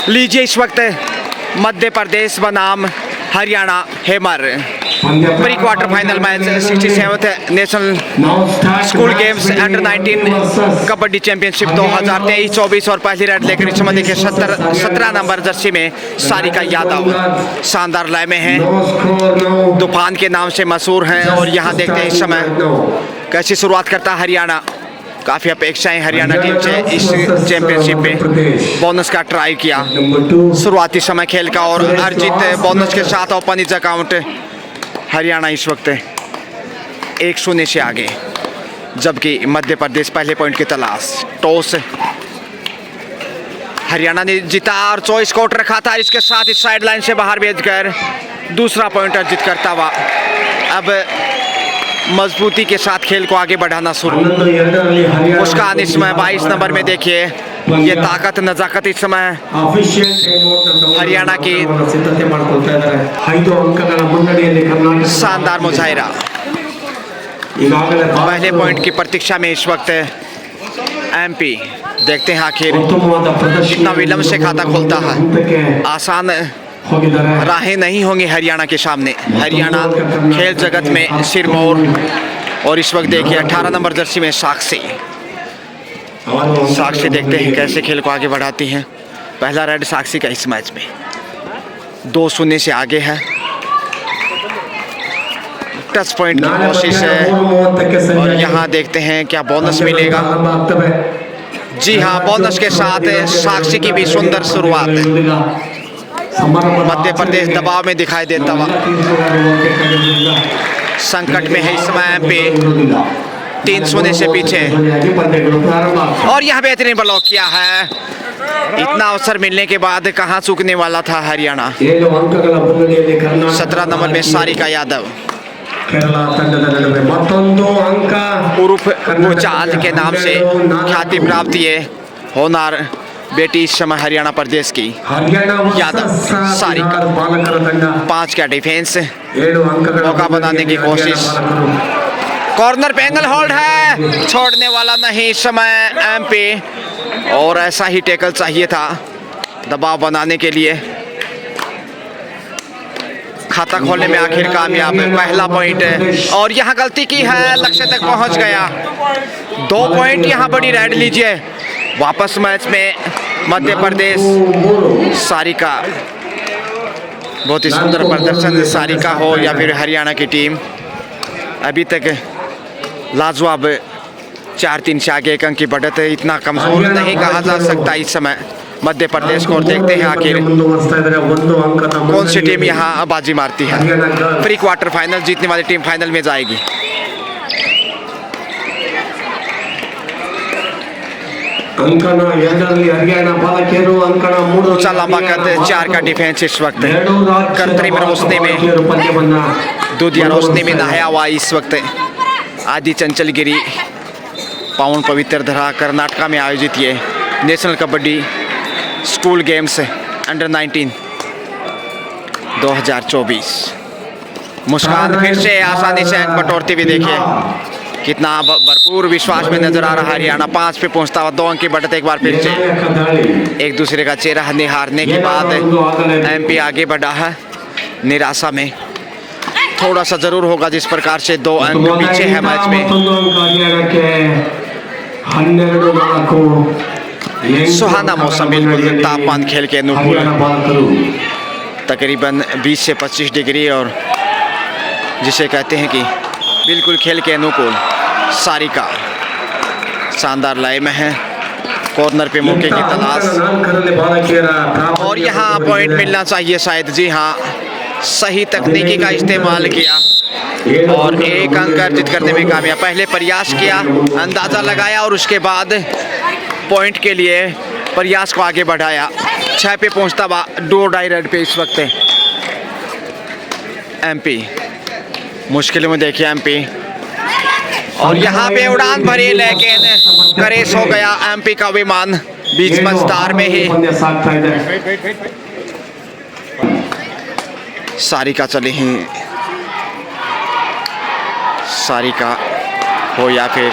लीजिए इस वक्त मध्य प्रदेश बनाम Haryana hammer pre quarter final match 67th national school games under 19 kabaddi championship 2023-24 और पहली रेड लेकर इस समय देखिए 17 नंबर जर्सी में सारिका यादव शानदार लय में है, तूफान के नाम से मशहूर हैं। और यहाँ देखते हैं इस समय कैसी शुरुआत करता है हरियाणा। काफ़ी अपेक्षाएं हरियाणा टीम से इस चैंपियनशिप में बोनस का ट्राई किया शुरुआती समय खेल का, और अर्जित बोनस के साथ ओपन इज अकाउंट। हरियाणा इस वक्त 1-0 से आगे, जबकि मध्य प्रदेश पहले पॉइंट की तलाश। टॉस हरियाणा ने जीता और चॉइस कोर्ट रखा था, इसके साथ इस साइड लाइन से बाहर भेजकर दूसरा पॉइंट अर्जित करता हुआ अब मजबूती के साथ खेल को आगे बढ़ाना शुरू। मुस्कान इस समय 22 नंबर में देखिए, ये ताकत नजाकत इस समय हरियाणा की शानदार मुजाहिरा। पहले पॉइंट की प्रतीक्षा में इस वक्त एमपी, देखते हैं आखिर कितना विलंब से खाता खोलता है। आसान राहें नहीं होंगी हरियाणा के सामने। हरियाणा खेल जगत में सिरमौर, और इस वक्त देखिए 18 नंबर जर्सी में साक्षी देखते हैं कैसे खेल को आगे बढ़ाती हैं। पहला रेड साक्षी का इस मैच में 2-0 से आगे है। टच पॉइंट की कोशिश है, और यहाँ देखते हैं क्या बोनस मिलेगा। जी हाँ, बोनस के साथ साक्षी की भी सुंदर शुरुआत। मध्य प्रदेश दबाव में दिखाई देता हुआ, संकट में है इस समय पे 3-0 से पीछे, और यह बेहतरीन ब्लॉक किया है। इतना अवसर मिलने के बाद कहां चूकने वाला था हरियाणा। 17 नंबर में सारिका यादव उर्फ भूचाल के नाम से ख्याति प्राप्त ये होनार बेटी इस समय हरियाणा प्रदेश की यादव सारिका। 5 का डिफेंस, मौका बनाने की कोशिश। कॉर्नर पे एंगल होल्ड है, छोड़ने वाला नहीं इस समय एमपी, और ऐसा ही टैकल चाहिए था दबाव बनाने के लिए। खाता खोलने में आखिर कामयाब है। पहला पॉइंट, और यहाँ गलती की है, लक्ष्य तक पहुंच गया। 2 पॉइंट यहाँ बड़ी रेड लीजिए। वापस मैच में मध्य प्रदेश सारिका, बहुत ही सुंदर प्रदर्शन सारिका हो या फिर हरियाणा की टीम, अभी तक लाजवाब 4-3 से आगे 1 अंक की बढ़त है। इतना कमजोर नहीं कहा जा सकता इस समय मध्य प्रदेश को। और देखते हैं आखिर कौन सी टीम यहाँ बाजी मारती है। प्री क्वार्टर फाइनल जीतने वाली टीम फाइनल में जाएगी। ऊंचा लंबा कद 4 का डिफेंस इस वक्त कृत्रिम रोशनी में, दूधिया रोशनी में नहाया हुआ इस वक्त आदि चंचलगिरी पावन पवित्र धरा कर्नाटका में आयोजित ये national kabaddi school games under 19 2024। मुस्कान फिर से आसानी से अंक बटोरते हुए देखिए कितना भरपूर विश्वास में नजर आ रहा है हरियाणा। 5 पे पहुंचता हुआ 2 अंक की बढ़त एक बार फिर से। एक दूसरे का चेहरा निहारने के बाद एमपी आगे बढ़ा है। निराशा में थोड़ा सा जरूर होगा जिस प्रकार से 2 अंक पीछे है मैच में। सुहाना मौसम, बिल्कुल तापमान खेल के अनुकूल, तकरीबन 20 से 25 डिग्री, और जिसे कहते हैं कि बिल्कुल खेल के अनुकूल। सारिका शानदार लय में है, कॉर्नर पे मौके की तलाश, और यहाँ पॉइंट मिलना चाहिए शायद। जी हाँ, सही तकनीकी का इस्तेमाल किया और 1 अंक अर्जित करने में कामयाब। पहले प्रयास किया, अंदाज़ा लगाया, और उसके बाद पॉइंट के लिए प्रयास को आगे बढ़ाया। 6 पे पहुंचता हुआ 2 डाई रेड पे इस वक्त एमपी मुश्किल में देखिए एमपी, और यहाँ पे उड़ान भरी, लेकिन करेस हो गया एमपी का विमान बीच मंचदार में ही। सारिका चली ही, सारिका हो या फिर,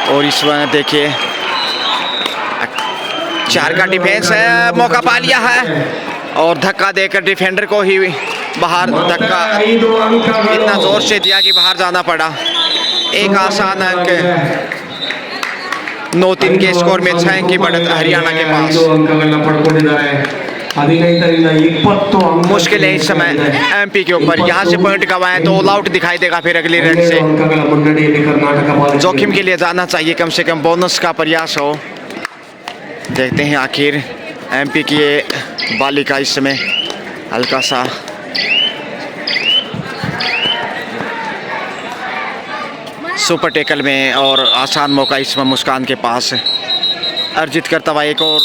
और इस वक्त देखिए 4 का डिफेंस है, मौका पा लिया है और धक्का देकर डिफेंडर को ही बाहर धक्का इतना जोर से दिया कि बाहर जाना पड़ा। एक आसान अंक 9-3 के स्कोर में 6 अंक की बढ़त हरियाणा के पास। मुश्किल है इस समय एमपी के ऊपर, यहाँ से पॉइंट गवाएं तो ऑल आउट दिखाई देगा फिर अगली रन से। जोखिम के लिए जाना चाहिए, कम से कम बोनस का प्रयास हो। देखते हैं आखिर एमपी की ये बालिका इस समय हल्का सा सुपर टेकल में और आसान मौका इसमें मुस्कान के पास अर्जित करता हुआ एक और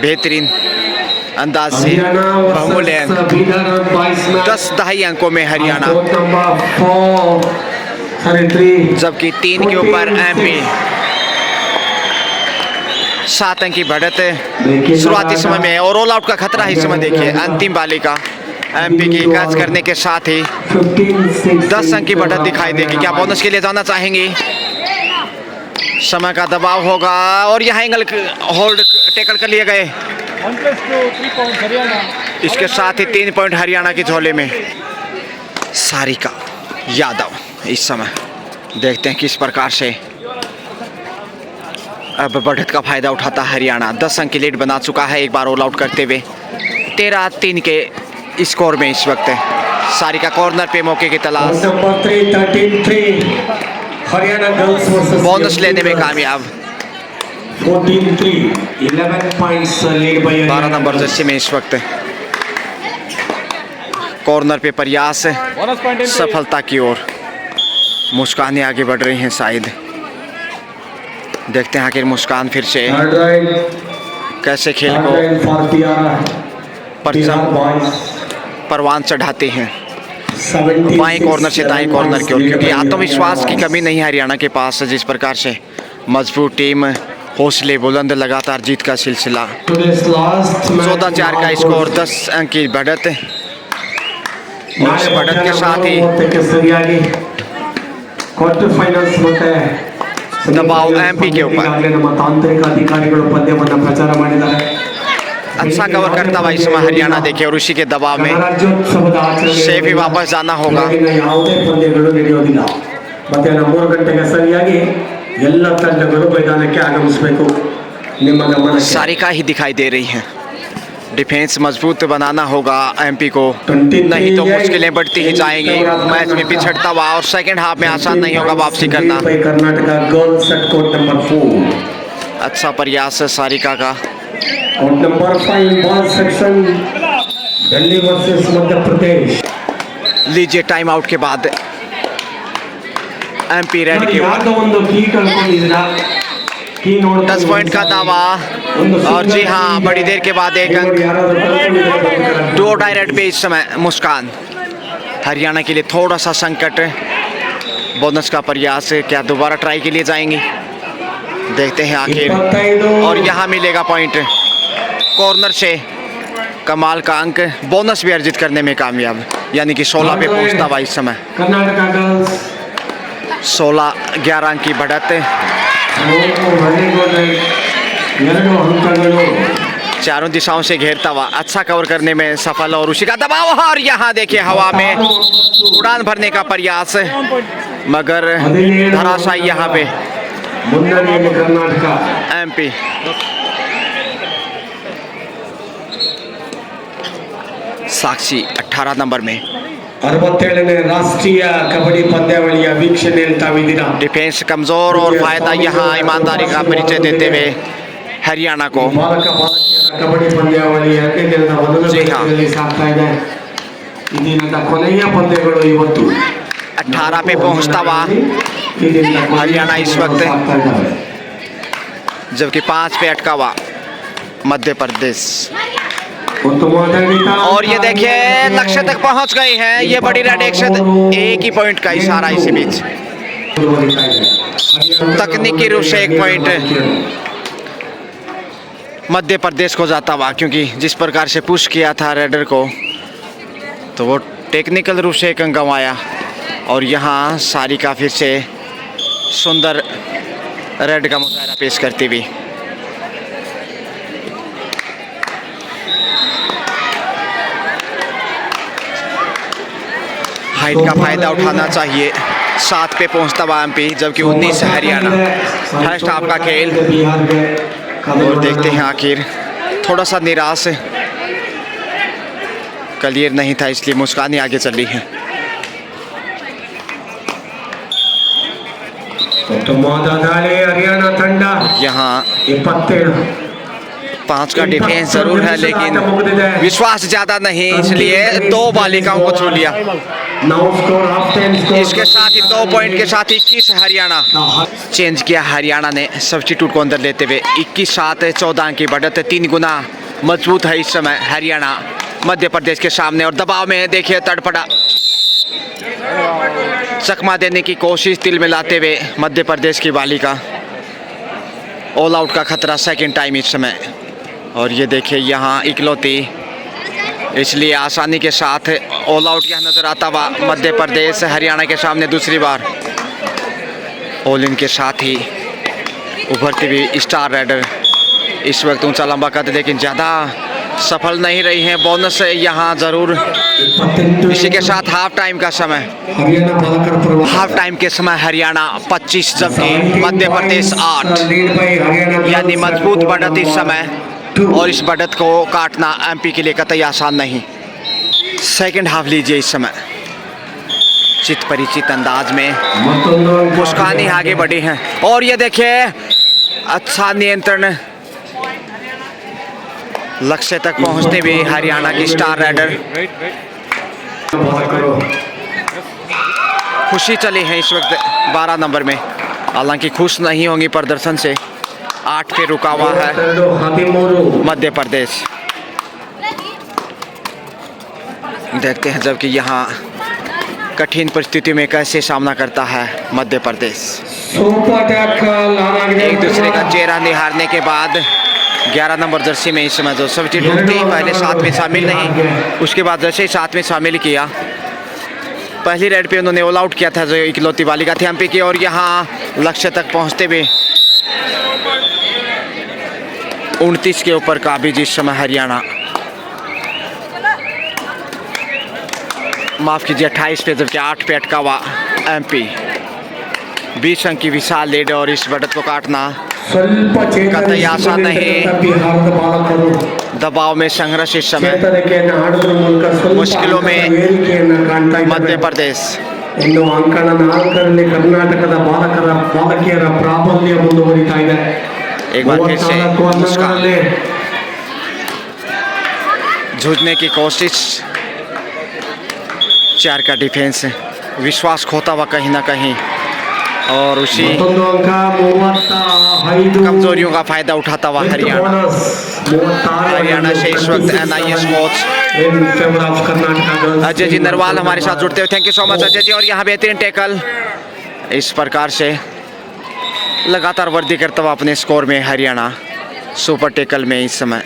बेहतरीन अंदाज से बहुमूल्य 10 दहाई अंकों में हरियाणा, जबकि 3 के ऊपर एमपी। 7 अंक की बढ़त शुरुआती समय में और ऑल आउट का खतरा है इस समय। देखिए अंतिम बालिका एमपी की कैच करने के साथ ही 10 अंक की बढ़त दिखाई देगी। क्या बोनस के लिए जाना चाहेंगी? समय का दबाव होगा और यहाँ एंगल होल्ड टेकल कर लिए गए। इसके साथ ही 3 पॉइंट हरियाणा की झोले में। सारिका यादव इस समय देखते हैं किस प्रकार से अब बढ़त का फायदा उठाता हरियाणा। 10 अंक की लीड बना चुका है एक बार ऑल आउट करते हुए। 13-3 के स्कोर में इस वक्त सारिका कॉर्नर पे मौके की तलाश, बोनस लेने में कामयाब। 12 नंबर जर्सी में इस वक्त कॉर्नर पे प्रयास सफलता की ओर। मुस्कान आगे बढ़ रही हैं शायद। देखते हैं आखिर मुस्कान फिर से कैसे खेल को परवान चढ़ाते हैं बाएं कॉर्नर से दाएं कॉर्नर की ओर, क्योंकि आत्मविश्वास की कमी नहीं है हरियाणा के पास। जिस प्रकार से मजबूत टीम, हौसले बुलंद, लगातार जीत का सिलसिला। 14-4 का स्कोर, 10 अंक की बढ़त। और इस बढ़त के साथ ही दबाव एमपी के ऊपर। अच्छा कवर करता हुआ इस समय हरियाणा देखिए, और उसी के दबाव में सेफ ही वापस जाना होगा। सारिका ही दिखाई दे रही हैं। डिफेंस मजबूत बनाना होगा एमपी को, नहीं तो मुश्किलें बढ़ती ही जाएंगी। मैच में पिछड़ता हुआ और सेकंड हाफ में आसान नहीं होगा वापसी करना। अच्छा प्रयास है सारिका का। Number 5 ball section Delhi versus Madhya Pradesh. लीजिए टाइम आउट के बाद एमपी रेड की 10 पॉइंट का दावा। और जी हाँ, बड़ी देर के बाद एक अंक। 2 डायरेक्ट पे इस समय मुस्कान। हरियाणा के लिए थोड़ा सा संकट। बोनस का प्रयास, क्या दोबारा ट्राई के लिए जाएंगी? देखते हैं आखिर, और यहाँ मिलेगा पॉइंट कॉर्नर से। कमाल का अंक, बोनस भी अर्जित करने में कामयाब, यानी कि 16 पे पहुंचता हुआ इस समय। 16-11 अंक की बढ़त। चारों दिशाओं से घेरता हुआ अच्छा कवर करने में सफल, और उसी का दबाव। और यहाँ देखिए हवा में उड़ान भरने का प्रयास, मगर धराशायी यहाँ पे एमपी। साक्षी 18 नंबर में 67ನೇ ರಾಷ್ಟ್ರೀಯ ಕಬಡ್ಡಿ ಪಂದ್ಯಾವಳಿಯ ವೀಕ್ಷಣೆಯಲ್ಲಿ ತಾವಿದ್ದೀರಾ। डिफेंस कमजोर और फायदा यहाँ ईमानदारी का परिचय देते हुए हरियाणा को। ಕಬಡ್ಡಿ ಪಂದ್ಯಾವಳಿ 2ನೇ ದಿನದ ಮೊದಲ ಸಾಗ್ತಾ ಇದೆ। ಈ ದಿನದ ಕೊನೆಯ ಪಂದ್ಯಗಳು ಇವತ್ತು 18 पे पहुंचता हुआ हरियाणा इस वक्त, जबकि 5 पे अटका हुआ मध्य प्रदेश। और ये देखिए लक्ष्य तक पहुंच गए हैं। ये बड़ी रेड एक्शन, एक ही पॉइंट का इशारा इसी बीच। तकनीकी रूप से 1 पॉइंट मध्य प्रदेश को जाता हुआ, क्योंकि जिस प्रकार से पुश किया था रेडर को, तो वो टेक्निकल रूप से 1 अंक गंवाया। और यहाँ सारिका फिर से सुंदर रेड का मुजाहरा पेश करती हुई। हाइट का फायदा उठाना चाहिए। 7 पे पहुंचता हुआ एमपी, जबकि 19 है हरियाणा। फर्स्ट हाफ का खेल और देखते हैं आखिर थोड़ा सा निराश क्लियर नहीं था, इसलिए मुस्कान ही आगे चली है। हरियाणा ठंडा यहाँ 5 का इन डिफेंस जरूर है, लेकिन विश्वास ज्यादा नहीं, इसलिए 2 बालिकाओं को छू लिया। इसके साथ ही 2 पॉइंट के साथ 21 हरियाणा चेंज किया। हरियाणा ने सब्स्टिट्यूट को अंदर लेते हुए 21-7 14 की बढ़त 3 गुना मजबूत है इस समय हरियाणा मध्य प्रदेश के सामने। और दबाव में देखिए तड़पड़ा चकमा देने की कोशिश तिल में लाते हुए मध्य प्रदेश की बालिका। ऑल आउट का खतरा सेकंड टाइम इस समय। और ये देखिए यहाँ इकलौती, इसलिए आसानी के साथ ऑल आउट यहाँ नजर आता हुआ मध्य प्रदेश हरियाणा के सामने दूसरी बार। ऑल इन के साथ ही उभरती हुई स्टार राइडर इस वक्त ऊंचा लंबा कद, लेकिन ज़्यादा सफल नहीं रही हैं। बोनस यहाँ जरूर। इसी के साथ हाफ टाइम का समय, हाफ टाइम के समय हरियाणा 25 जबकि मध्य प्रदेश 8, यानी मजबूत बढ़त इस समय। और इस बढ़त को काटना एमपी के लिए कतई आसान नहीं। सेकंड हाफ लीजिए इस समय। चित परिचित अंदाज में मुस्कान ही आगे बढ़ी हैं। और ये देखिए अच्छा नियंत्रण, लक्ष्य तक पहुंचते हुए हरियाणा की स्टार राइडर। खुशी चली है इस वक्त 12 नंबर में, हालांकि खुश नहीं होंगी प्रदर्शन से। 8 पे रुका हुआ है मध्य प्रदेश। देखते हैं जबकि यहाँ कठिन परिस्थिति में कैसे सामना करता है मध्य प्रदेश। एक दूसरे का चेहरा निहारने के बाद 11 नंबर जर्सी में इस समय जो सब्स्टिट्यूट थी, पहले 7 में शामिल नहीं, उसके बाद जैसे ही 7 में शामिल किया, पहली रेड पे उन्होंने ऑल आउट किया था जो इकलौती बालिका थी एमपी की। और यहाँ लक्ष्य तक पहुँचते हुए 29 के ऊपर काबिज इस समय हरियाणा। माफ कीजिए 28 पे, जबकि 8 पे अटका हुआ एमपी। 20 अंक की विशाल लीड और इस बढ़त को काटना कतई आसान नहीं। दबाव में संघर्ष इस समय, मुश्किलों में मध्य प्रदेश। ಇನ್ನು ಅಂಕಣ 4ರಲ್ಲಿ ಕರ್ನಾಟಕದ ಬಾಲಕಿಯರ ಪ್ರಾಬಲ್ಯ ಮುಂದುವರಿತಾ ಇದೆ। एक बार फिर से मुस्कान जूझने की कोशिश। 4 का डिफेंस, विश्वास खोता हुआ कहीं ना कहीं, और उसी कमजोरियों का फायदा उठाता हुआ हरियाणा। हरियाणा से इस वक्त NIS कोच अजय जी नरवाल हमारे साथ जुड़ते हुए, thank you so much Ajay ji. और यहाँ बेहतरीन टैकल, इस प्रकार से लगातार वृद्धि करता हुआ अपने स्कोर में हरियाणा सुपर टैकल में इस समय।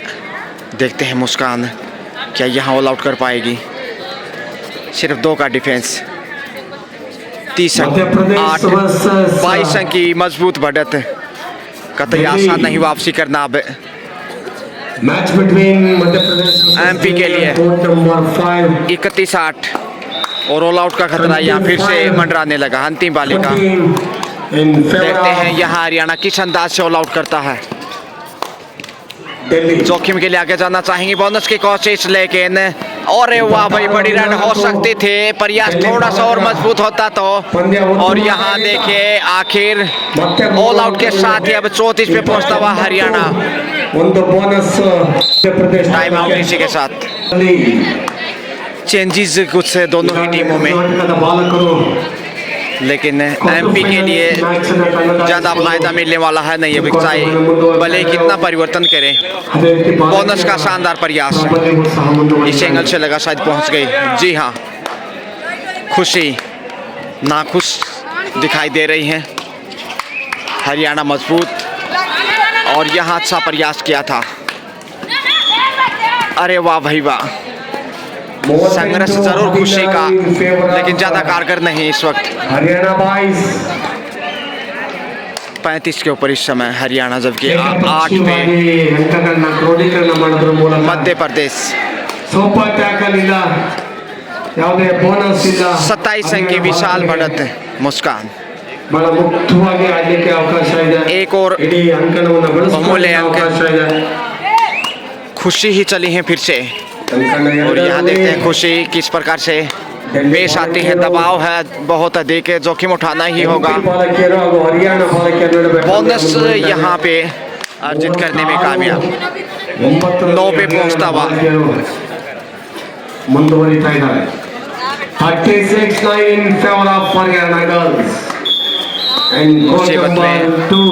देखते हैं मुस्कान क्या यहाँ ऑल आउट कर पाएगी। सिर्फ 2 का डिफेंस, 30 अंक, 8 22 अंक की मजबूत बढ़त, कतई आसान नहीं वापसी करना अब match between Madhya Pradesh MP के लिए। 31-8 और ऑल आउट का खतरा यहाँ फिर से मंडराने लगा। अंतिम बालिका, देखते हैं यहाँ हरियाणा किस अंदाज से ऑल आउट करता है। जोखिम के लिए आगे जाना चाहेंगे, बोनस की कोशिश, लेकिन और वाह भाई बड़ी रन हो सकती थी, प्रयास थोड़ा सा और मजबूत होता तो। और यहाँ देखिए आखिर ऑल आउट के साथ ही अब 34 पे पहुंचता हुआ हरियाणा। टाइम आउट इसी के साथ चेंजेस कुछ दोनों ही टीमों में, लेकिन एमपी के लिए ज़्यादा फायदा मिलने वाला है नहीं अभी, चाहे भले कितना परिवर्तन करें। बोनस का शानदार प्रयास इस एंगल से लगा, शायद पहुंच गई। जी हाँ, खुशी नाखुश दिखाई दे रही हैं। हरियाणा मजबूत, और यहाँ अच्छा प्रयास किया था। अरे वाह भाई वाह, संघर्ष जरूर खुशी का, लेकिन ज्यादा कारगर नहीं इस वक्त। हरियाणा 35 के ऊपर इस समय हरियाणा, जबकि 8 पे मध्य प्रदेश। ಯಾವುದೇ ಬೋನಸ್ ಇಲ್ಲ 27 अंक की विशाल बढ़त मुस्कान ಬಹಳ ಮುಕ್ತವಾಗಿ ಆಡಲಿಕ್ಕೆ ಅವಕಾಶ ಇದೆ एक और ಇಡೀ ಅಂಕಣವನ್ನು ಬಹುಮೂಲ್ಯ ಬಳಸಲಿಕ್ಕೆ ಅಂಕ। ಅವಕಾಶ ಇದೆ खुशी ही चली है फिर से ಅಂಕಣ और यहाँ देखते हैं ಎರಡರಲ್ಲಿ खुशी किस प्रकार से पेश आती है। दबाव है बहुत अधिक, जोखिम उठाना ही होगा। MP ಬಾಲಕಿಯರು ಹಾಗೂ ಹರಿಯಾಣ ಬಾಲಕಿಯರ ನಡುವೆ बोनस यहाँ पे अर्जित करने में कामयाब। 9 पे पहुंचता हुआ। ಮುಂದುವರಿತಾ ಇದ್ದಾರೆ 36-9 in favor of Haryana girls and goal मुसीबत number में 2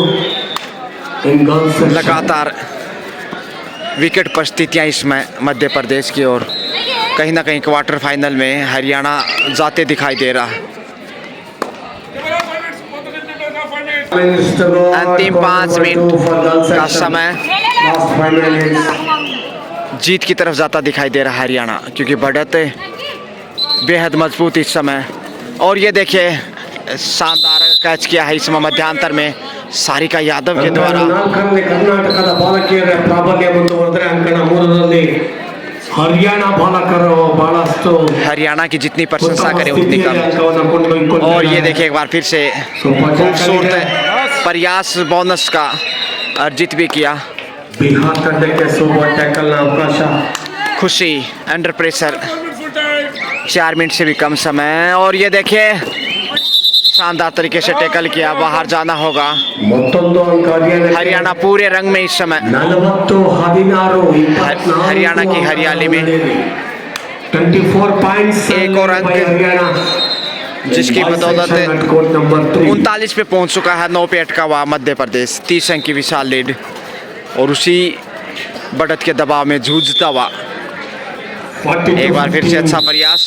in girls section. लगातार विकेट परिस्थितियाँ इसमें मध्य प्रदेश की ओर कहीं ना कहीं क्वार्टर फाइनल में हरियाणा जाते दिखाई दे रहा है। अंतिम 5 मिनट का समय Last 5 minutes. जीत की तरफ जाता दिखाई दे रहा है हरियाणा, क्योंकि बढ़त बेहद मजबूत इस समय। और ये देखिए शानदार कैच किया है इसमें मध्यांतर में सारिका यादव के द्वारा। ನಾಲ್ಕರಲ್ಲಿ ಕರ್ನಾಟಕದ ಬಾಲಕಿಯರ ಪ್ರಾಬಲ್ಯ ಮುಂದುವರೆದರೆ ಅಂಕಣ 3ರಲ್ಲಿ ಹರಿಯಾಣ ಬಾಲಕರು ಬಹಳಷ್ಟು हरियाणा की जितनी प्रशंसा करे उतनी कम। ಅಂಕವನ್ನು ಕೊಂಡೊಯ್ಯುತ್ತಿದ್ದಾರೆ. और ये देखिए एक बार फिर से खूबसूरत प्रयास बोनस का अर्जित भी किया। बिहार ತಂಡಕ್ಕೆ ಸೂಪರ್ ಟ್ಯಾಕಲ್ ನ ಅವಕಾಶ खुशी अंडर प्रेशर 4 मिनट से भी कम समय। और ये देखिए शानदार तरीके से टैकल किया, बाहर जाना होगा। ಮತ್ತೊಂದು ಅಂಕ हरियाणा पूरे रंग में इस समय 40-16 हरियाणा की हरियाली में 24 पॉइंट्स एक और अंक हरियाणा जिसकी बदौलत कोर्ट नंबर 3 39 पे पहुंच चुका है। 9 पे अटका हुआ मध्य प्रदेश 30 अंक की विशाल लीड और उसी बढ़त के दबाव में जूझता हुआ। एक बार फिर से अच्छा प्रयास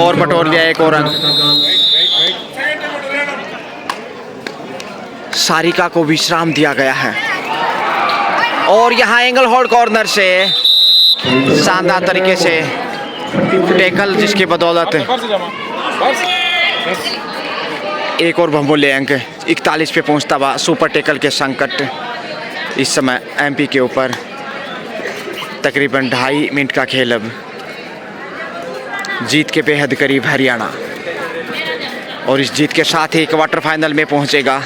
और बटोर लिया एक और अंक। सारिका को विश्राम दिया गया है और यहाँ एंगल होल्ड कॉर्नर से शानदार तरीके से टैकल जिसकी बदौलत एक और बहुमूल्य अंक 41 पे पहुंचता हुआ। सुपर टैकल के संकट इस समय एमपी के ऊपर। तकरीबन 2.5 मिनट का खेल अब, जीत के बेहद करीब हरियाणा और इस जीत के साथ ही क्वार्टर फाइनल में पहुंचेगा।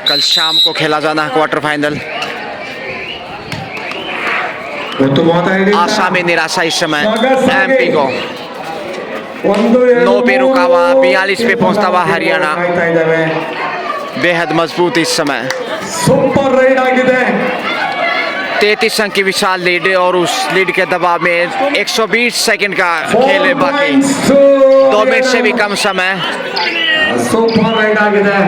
कल शाम को खेला जाना क्वार्टर फाइनल। आशा में निराशा इस समय एमपी को। 9 पे रुका हुआ, 42 पे पहुंचता हुआ हरियाणा बेहद मजबूत इस समय। ಸೂಪರ್ ರೈಡ್ ಆಗಿದೆ 33 अंक की विशाल लीड और उस लीड के दबाव में 120 सेकंड का खेल है बाकी। 2 मिनट से भी कम समय। ಸೂಪರ್ ರೈಡ್ ಆಗಿದೆ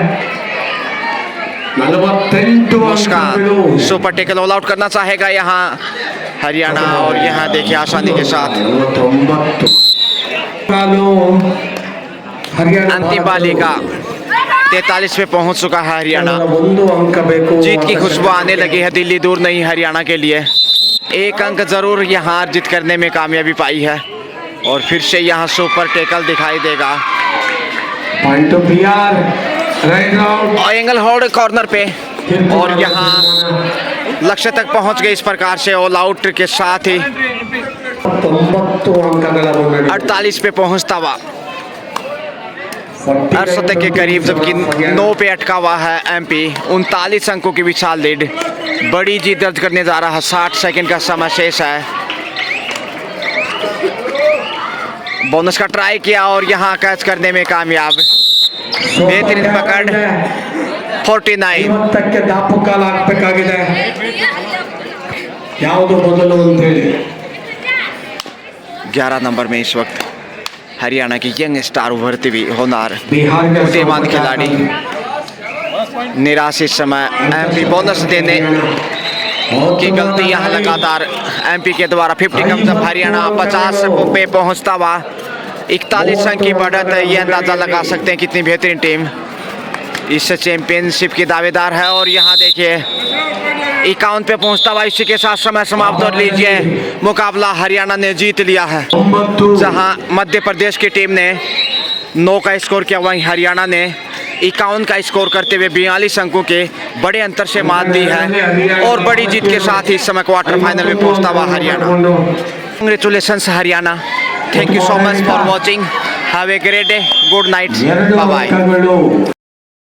48 मुस्कान ಅಂಕಗಳು सुपर टैकल ऑल आउट करना चाहेगा यहाँ हरियाणा और यहाँ देखिए आसानी के साथ 49 हरियाणा अंतिम बाली का 43 पे पहुंच चुका है हरियाणा। ಒಂದು ಅಂಕ ಬೇಕು जीत की खुशबू आने लगी है, दिल्ली दूर नहीं हरियाणा के लिए। एक अंक जरूर यहाँ अर्जित करने में कामयाबी पाई है और फिर से यहाँ सुपर टैकल दिखाई देगा। Point of Bihar right out और एंगल होल्ड कॉर्नर पे और यहाँ लक्ष्य तक पहुंच गए इस प्रकार से ऑल आउट के साथ ही 90 अंकಗಳ ಮುನ್ನಡೆ 48 पे पहुंचता हुआ 68 के करीब, जबकि 9 पे अटका हुआ है एमपी। 39 अंकों की विशाल लीड, बड़ी जीत दर्ज करने जा रहा है। 60 सेकंड का समय शेष है। बोनस का ट्राई किया और यहाँ कैच करने में कामयाब। बेहतरीन पकड़ 49 ಇವತ್ತಕ್ಕೆ ದಾಪುಕಾಲ ಹಾಕಬೇಕಾಗಿದೆ ಯಾವುದು ಮೊದಲು ಅಂತ ಹೇಳಿ 11 नंबर में इस वक्त हरियाणा की यंग स्टार उभरती हुई होनार बिहार के बुद्धिमान खिलाड़ी। निराश इस समय एमपी बोनस देने की गलती यहाँ लगातार एमपी के द्वारा। 50 कम जब हरियाणा 50 पे पहुँचता हुआ 41 अंक की बढ़त। ये अंदाज़ा लगा सकते हैं कितनी बेहतरीन टीम इस चैंपियनशिप की दावेदार है। और यहाँ देखिए 51 पे पहुँचता हुआ, इसी के साथ समय समाप्त कर लीजिए। मुकाबला हरियाणा ने जीत लिया है। 90 जहां मध्य प्रदेश की टीम ने 9 का स्कोर किया, वहीं हरियाणा ने 51 का स्कोर करते हुए 42 अंकों के बड़े अंतर से मात दी है और बड़ी जीत के साथ ही इस समय क्वार्टर फाइनल में पहुंचता हुआ Haryana. Congratulations Haryana, Thank you so much for watching. Have a great day. Good night. ಎರಡು Bye bye. ಅಂಕಗಳು